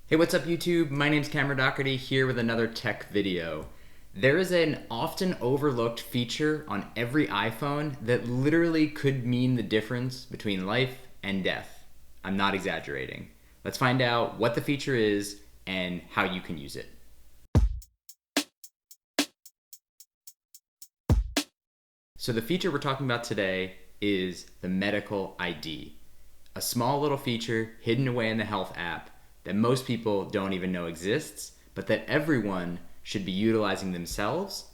Hey, what's up YouTube? My name's Cameron Dougherty here with another tech video. There is an often overlooked feature on every iPhone that literally could mean the difference between life and death. I'm not exaggerating. Let's find out what the feature is and how you can use it. So the feature we're talking about today is the medical ID, a small little feature hidden away in the health app that most people don't even know exists, but that everyone should be utilizing themselves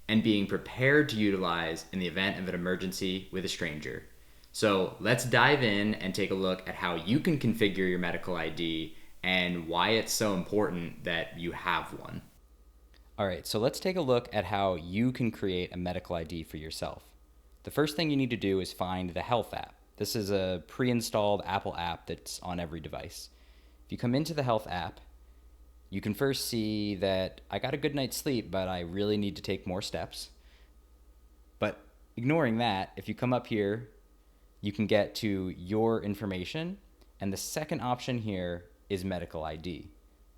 and being prepared to utilize in the event of an emergency with a stranger. So let's dive in and take a look at how you can configure your medical ID and why it's so important that you have one. All right, so let's take a look at how you can create a medical ID for yourself. The first thing you need to do is find the Health app. This is a pre-installed Apple app that's on every device. If you come into the Health app, you can first see that I got a good night's sleep, but I really need to take more steps. But ignoring that, if you come up here, you can get to your information, and the second option here is medical ID.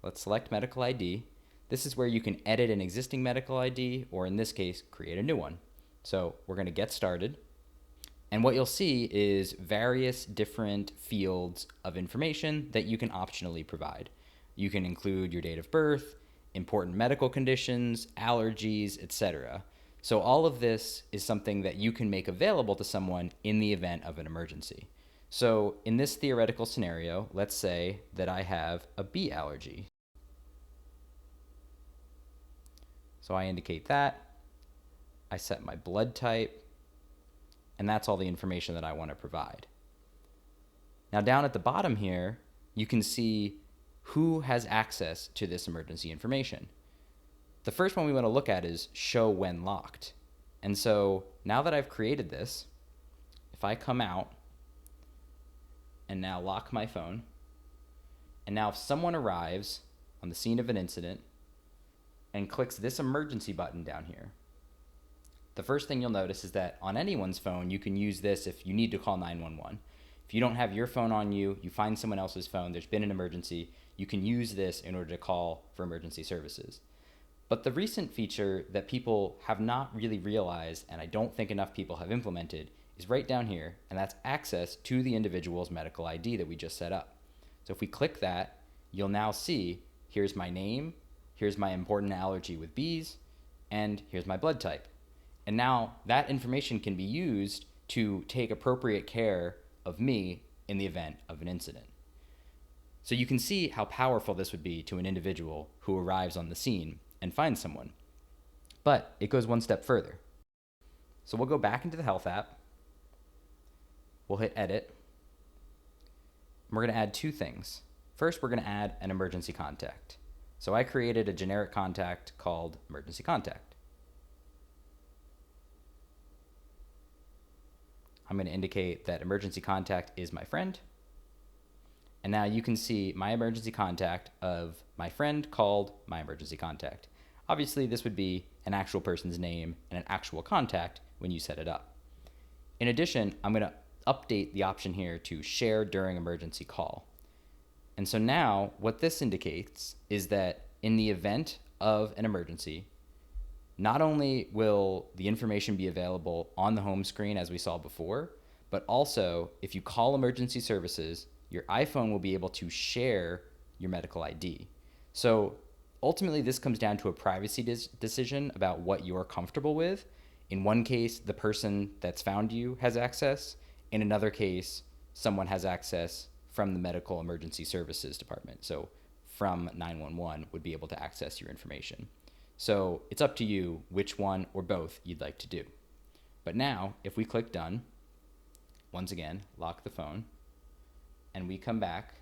Let's select medical ID. This is where you can edit an existing medical ID, or in this case, create a new one. So we're going to get started. And what you'll see is various different fields of information that you can optionally provide. You can include your date of birth, important medical conditions, allergies, etc. So all of this is something that you can make available to someone in the event of an emergency. So in this theoretical scenario, let's say that I have a bee allergy. So I indicate that. I set my blood type. And that's all the information that I want to provide. Now down at the bottom here, you can see who has access to this emergency information. The first one we want to look at is show when locked. And so now that I've created this, if I come out and now lock my phone, and now if someone arrives on the scene of an incident and clicks this emergency button down here, the first thing you'll notice is that on anyone's phone, you can use this if you need to call 911. If you don't have your phone on you, you find someone else's phone, there's been an emergency, you can use this in order to call for emergency services. But the recent feature that people have not really realized, and I don't think enough people have implemented, is right down here, and that's access to the individual's medical ID that we just set up. So if we click that, you'll now see, here's my name, here's my important allergy with bees, and here's my blood type. And now that information can be used to take appropriate care of me in the event of an incident. So you can see how powerful this would be to an individual who arrives on the scene and finds someone. But it goes one step further. So we'll go back into the Health app. We'll hit edit. And we're going to add two things. First, we're going to add an emergency contact. So I created a generic contact called emergency contact. I'm going to indicate that emergency contact is my friend. And now you can see my emergency contact of my friend called my emergency contact. Obviously, this would be an actual person's name and an actual contact when you set it up. In addition, I'm going to update the option here to share during emergency call. And so now what this indicates is that in the event of an emergency, not only will the information be available on the home screen as we saw before, but also if you call emergency services, your iPhone will be able to share your medical ID. So ultimately this comes down to a privacy decision about what you're comfortable with. In one case, the person that's found you has access. In another case, someone has access from the medical emergency services department. So from 911 would be able to access your information. So it's up to you which one or both you'd like to do. But now, if we click done, once again, lock the phone, and we come back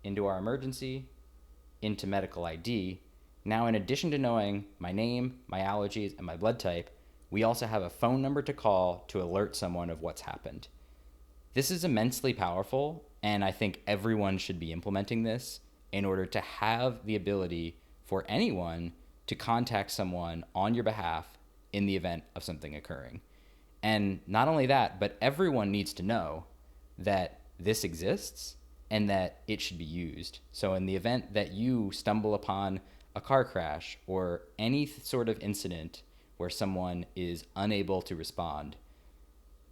into our emergency, into medical ID, now in addition to knowing my name, my allergies, and my blood type, we also have a phone number to call to alert someone of what's happened. This is immensely powerful, and I think everyone should be implementing this in order to have the ability for anyone to contact someone on your behalf in the event of something occurring. And not only that, but everyone needs to know that this exists and that it should be used. So, in the event that you stumble upon a car crash or any sort of incident where someone is unable to respond,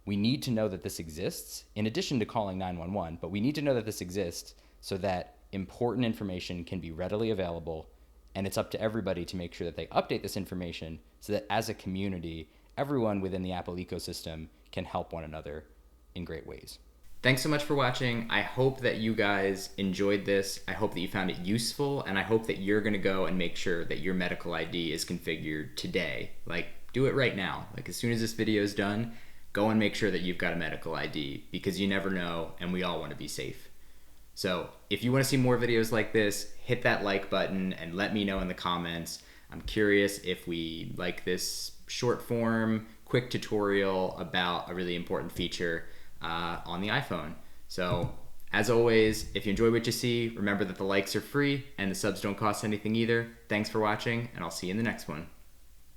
we need to know that this exists in addition to calling 911, but we need to know that this exists so that important information can be readily available. And it's up to everybody to make sure that they update this information so that as a community, everyone within the Apple ecosystem can help one another in great ways. Thanks so much for watching. I hope that you guys enjoyed this. I hope that you found it useful, and I hope that you're gonna go and make sure that your medical ID is configured today. Like, do it right now. Like, as soon as this video is done, go and make sure that you've got a medical ID, because you never know, and we all wanna be safe. So if you wanna see more videos like this, hit that like button and let me know in the comments. I'm curious if we like this short form, quick tutorial about a really important feature on the iPhone. So as always, if you enjoy what you see, remember that the likes are free and the subs don't cost anything either. Thanks for watching, and I'll see you in the next one.